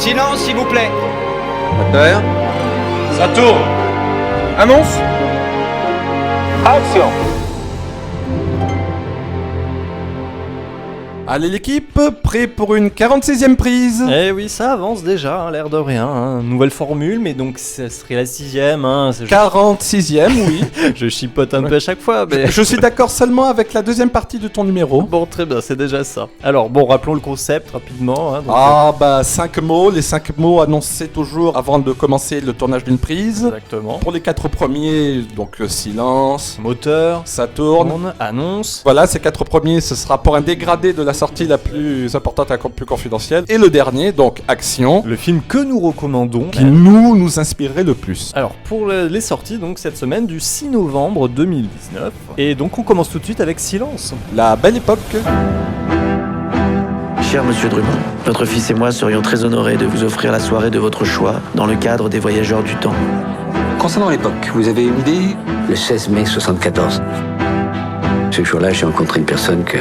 Silence, s'il vous plaît. Moteur. Ça tourne. Annonce. Action. Allez l'équipe, prêt pour une 46e prise. Eh oui, ça avance déjà, hein, l'air de rien. Hein. Nouvelle formule, mais donc ça serait la 6e. Hein. 46e, oui. Je chipote un peu à chaque fois, mais... Je suis d'accord seulement avec la deuxième partie de ton numéro. Bon, très bien, c'est déjà ça. Alors, bon, rappelons le concept rapidement. Hein, donc, 5 mots. Les 5 mots annoncés toujours avant de commencer le tournage d'une prise. Exactement. Pour les 4 premiers, donc silence, moteur, ça tourne, annonce. Voilà, ces 4 premiers, ce sera pour un dégradé de la sortie la plus importante et plus confidentielle. Et le dernier, donc action. Le film que nous recommandons. Qui nous inspirerait le plus. Alors, pour les sorties, donc cette semaine du 6 novembre 2019. Et donc, on commence tout de suite avec Silence. La belle époque. Cher Monsieur Drummond, notre fils et moi serions très honorés de vous offrir la soirée de votre choix dans le cadre des Voyageurs du Temps. Concernant l'époque, vous avez une idée ? Le 16 mai 74. Ce jour-là, j'ai rencontré une personne que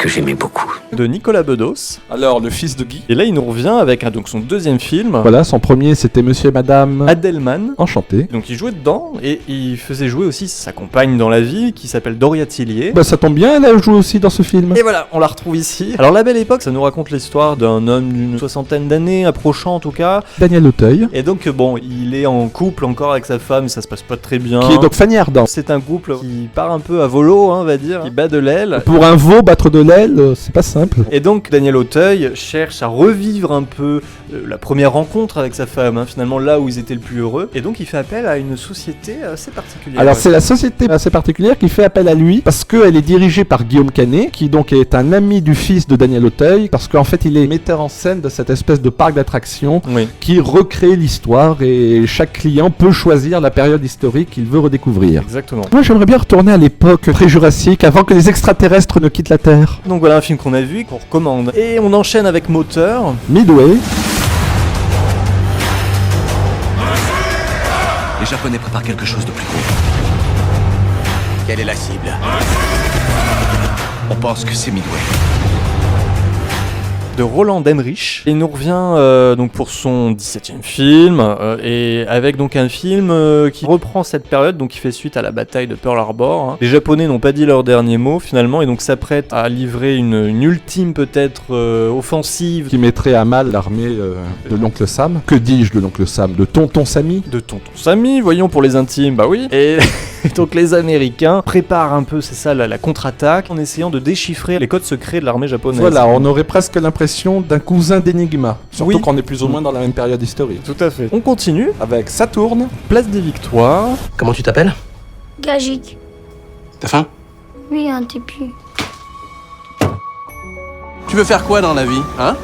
j'aimais beaucoup. De Nicolas Bedos. Alors, le fils de Guy. Et là, il nous revient avec donc son deuxième film. Voilà, son premier, c'était Monsieur et Madame Adelman. Enchanté. Donc, il jouait dedans et il faisait jouer aussi sa compagne dans la vie qui s'appelle Doria Tillier. Ça tombe bien, elle a joué aussi dans ce film. Et voilà, on la retrouve ici. Alors, La Belle Époque, ça nous raconte l'histoire d'un homme d'une soixantaine d'années, approchant en tout cas. Daniel Auteuil. Et donc, bon, il est en couple encore avec sa femme, ça se passe pas très bien. Qui est donc Fanny Ardant. C'est un couple qui part un peu à volo, hein, on va dire, qui bat de l'aile. Pour un veau, battre de l'aile, c'est pas simple. Et donc Daniel Auteuil cherche à revivre un peu la première rencontre avec sa femme, hein, finalement là où ils étaient le plus heureux. Et donc il fait appel à une société assez particulière. Alors c'est la société assez particulière qui fait appel à lui parce qu'elle est dirigée par Guillaume Canet, qui donc est un ami du fils de Daniel Auteuil, parce qu'en fait il est metteur en scène de cette espèce de parc d'attractions qui recrée l'histoire et chaque client peut choisir la période historique qu'il veut redécouvrir. Exactement. Moi j'aimerais bien retourner à l'époque pré-jurassique, avant que les extraterrestres ne quittent la Terre. Donc voilà un film qu'on a vu et qu'on recommande. Et on enchaîne avec Moteur. Midway. Les Japonais préparent quelque chose de plus gros. Quelle est la cible ? On pense que c'est Midway. De Roland Emmerich. Et il nous revient donc pour son 17e film et avec donc un film qui reprend cette période, donc qui fait suite à la bataille de Pearl Harbor. Hein. Les Japonais n'ont pas dit leur dernier mot finalement et donc s'apprêtent à livrer une ultime peut-être offensive qui mettrait à mal l'armée de l'oncle Sam. Que dis-je de l'oncle Sam ? De tonton Sammy ? De tonton Sammy, voyons pour les intimes, bah oui. Et donc les Américains préparent un peu, c'est ça, la contre-attaque en essayant de déchiffrer les codes secrets de l'armée japonaise. Voilà, on aurait presque l'impression d'un cousin d'Enigma. Surtout qu'on est plus ou moins dans la même période historique. Tout à fait. On continue avec Saturne, Place des Victoires. Comment tu t'appelles ? Gagic. T'as faim ? Oui, un tépu. Tu veux faire quoi dans la vie, hein ?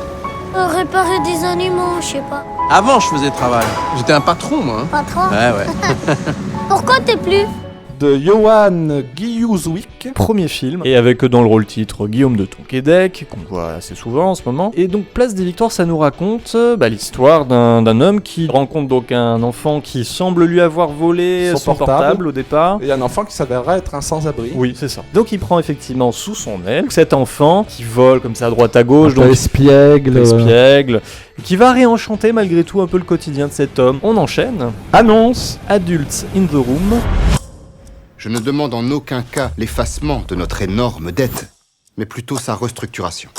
Réparer des animaux, je sais pas. Avant, je faisais travail. J'étais un patron, moi. Patron ? Ouais. Pourquoi t'es plus ? De Johan Guillauzovic. Premier film, et avec dans le rôle titre Guillaume de Tonquédec, qu'on voit assez souvent en ce moment. Et donc Place des Victoires, ça nous raconte l'histoire d'un homme qui rencontre donc un enfant qui semble lui avoir volé son portable au départ. Et un enfant qui s'avérera être un sans-abri. Oui, c'est ça. Donc il prend effectivement sous son aile cet enfant qui vole comme ça à droite à gauche. Donc espiègle. Qui va réenchanter malgré tout un peu le quotidien de cet homme. On enchaîne. Annonce. Adults in the Room. Je ne demande en aucun cas l'effacement de notre énorme dette, mais plutôt sa restructuration.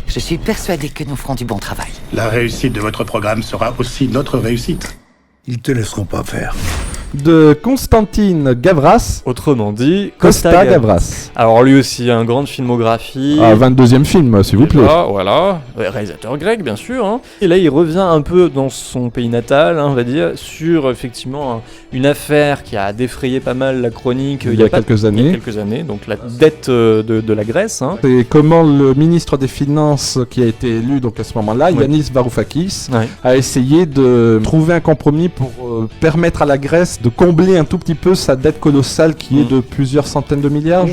Je suis persuadé que nous ferons du bon travail. La réussite de votre programme sera aussi notre réussite. Ils te laisseront pas faire. De Constantine Gavras. Autrement dit, Costa Gavras. Alors lui aussi, un grande filmographie. 22e film, s'il vous plaît. Voilà. Réalisateur grec, bien sûr. Hein. Et là, il revient un peu dans son pays natal, hein, on va dire, sur effectivement une affaire qui a défrayé pas mal la chronique il y a quelques années. Donc la dette de la Grèce. Hein. Et comment le ministre des Finances, qui a été élu donc à ce moment-là, Yanis Varoufakis, a essayé de trouver un compromis pour permettre à la Grèce de combler un tout petit peu sa dette colossale qui est de plusieurs centaines de milliards.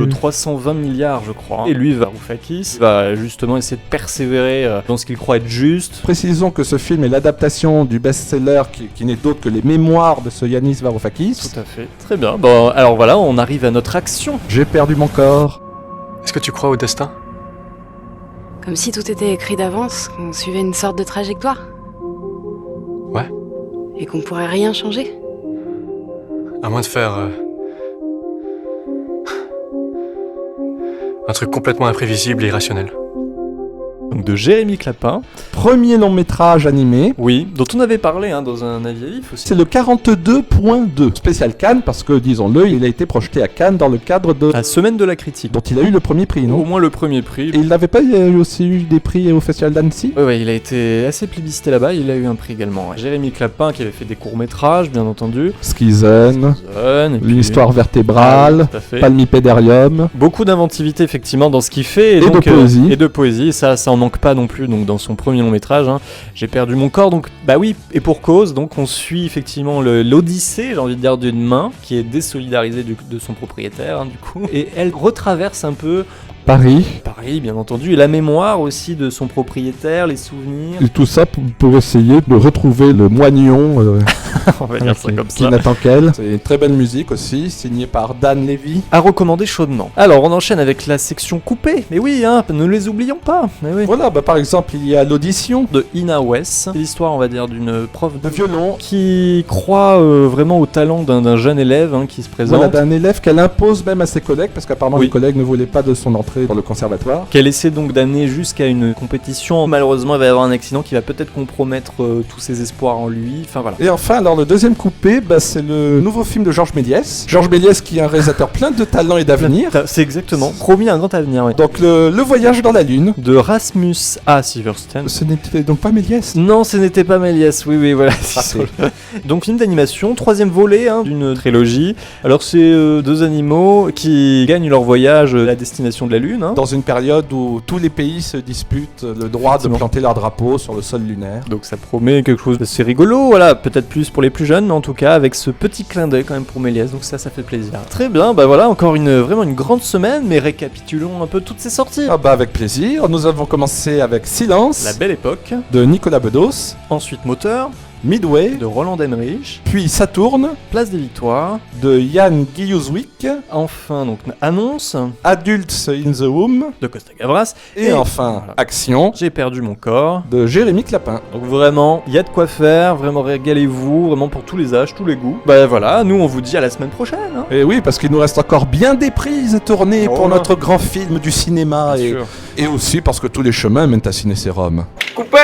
320 milliards, je crois. Et lui, Varoufakis, va justement essayer de persévérer dans ce qu'il croit être juste. Précisons que ce film est l'adaptation du best-seller qui n'est d'autre que les mémoires de ce Yanis Varoufakis. Tout à fait. Très bien. Bon, alors voilà, on arrive à notre action. J'ai perdu mon corps. Est-ce que tu crois au destin ? Comme si tout était écrit d'avance, qu'on suivait une sorte de trajectoire. Ouais. Et qu'on pourrait rien changer. À moins de faire... un truc complètement imprévisible et irrationnel. Donc de Jérémy Clapin. Premier long métrage animé. Oui, dont on avait parlé dans un avis à vif aussi. C'est le 42.2 spécial Cannes parce que, disons-le, il a été projeté à Cannes dans le cadre de la Semaine de la critique. Dont il a eu le premier prix, non? Au moins le premier prix. Et il n'avait pas aussi eu des prix au Festival d'Annecy? Oui, il a été assez plébiscité là-bas, il a eu un prix également. Ouais. Jérémy Clapin qui avait fait des courts-métrages, bien entendu. Skizen, l'histoire vertébrale, Palmipédarium. Beaucoup d'inventivité effectivement dans ce qu'il fait. Et de poésie. Et de poésie, ça en manque pas non plus donc dans son premier long métrage. J'ai perdu mon corps, donc bah oui, et pour cause, donc on suit effectivement l'odyssée, j'ai envie de dire, d'une main qui est désolidarisée de son propriétaire, du coup. Et elle retraverse un peu Paris, bien entendu, et la mémoire aussi de son propriétaire, les souvenirs. Et tout ça pour essayer de retrouver le moignon. On va dire ça comme ça. Qui n'attend qu'elle. C'est une très belle musique aussi, signée par Dan Levy. À recommander chaudement. Alors, on enchaîne avec la section coupée. Mais oui, ne les oublions pas. Mais oui. Voilà, par exemple, il y a l'audition de Ina West. C'est l'histoire, on va dire, d'une prof de violon qui croit vraiment au talent d'un jeune élève qui se présente. Voilà, d'un élève qu'elle impose même à ses collègues, parce qu'apparemment les collègues ne voulaient pas de son entrée dans le conservatoire. Qu'elle essaie donc d'amener jusqu'à une compétition. Malheureusement, il va y avoir un accident qui va peut-être compromettre tous ses espoirs en lui. Enfin voilà. Et enfin, alors le deuxième coupé, c'est le nouveau film de Georges Méliès. Georges Méliès qui est un réalisateur plein de talent et d'avenir. C'est exactement. Promis un grand avenir. Oui. Donc le voyage dans la lune. De Rasmus A. Silverstein. Ce n'était donc pas Méliès? Non, ce n'était pas Méliès. Oui, voilà. Donc film d'animation, troisième volet d'une trilogie. Alors c'est deux animaux qui gagnent leur voyage à la destination de la Lune. Dans une période où tous les pays se disputent le droit de planter leur drapeau sur le sol lunaire. Donc ça promet quelque chose d'assez rigolo, voilà, peut-être plus pour les plus jeunes, mais en tout cas avec ce petit clin d'œil quand même pour Méliès, donc ça fait plaisir. Très bien, voilà, encore vraiment une grande semaine, mais récapitulons un peu toutes ces sorties. Avec plaisir, nous avons commencé avec Silence, La Belle Époque, de Nicolas Bedos, ensuite Moteur, Midway, de Roland Emmerich, puis Saturne, Place des Victoires, de Jan Giluzwick, enfin donc Annonce, Adults in the Womb, de Costa Gavras, et enfin Action, J'ai perdu mon corps, de Jérémy Clapin. Donc vraiment, il y a de quoi faire, vraiment régalez-vous, vraiment pour tous les âges, tous les goûts. Voilà, nous on vous dit à la semaine prochaine. Et oui, parce qu'il nous reste encore bien des prises à tourner pour notre grand film du cinéma, et aussi parce que tous les chemins mènent à Ciné Sérum. Coupé.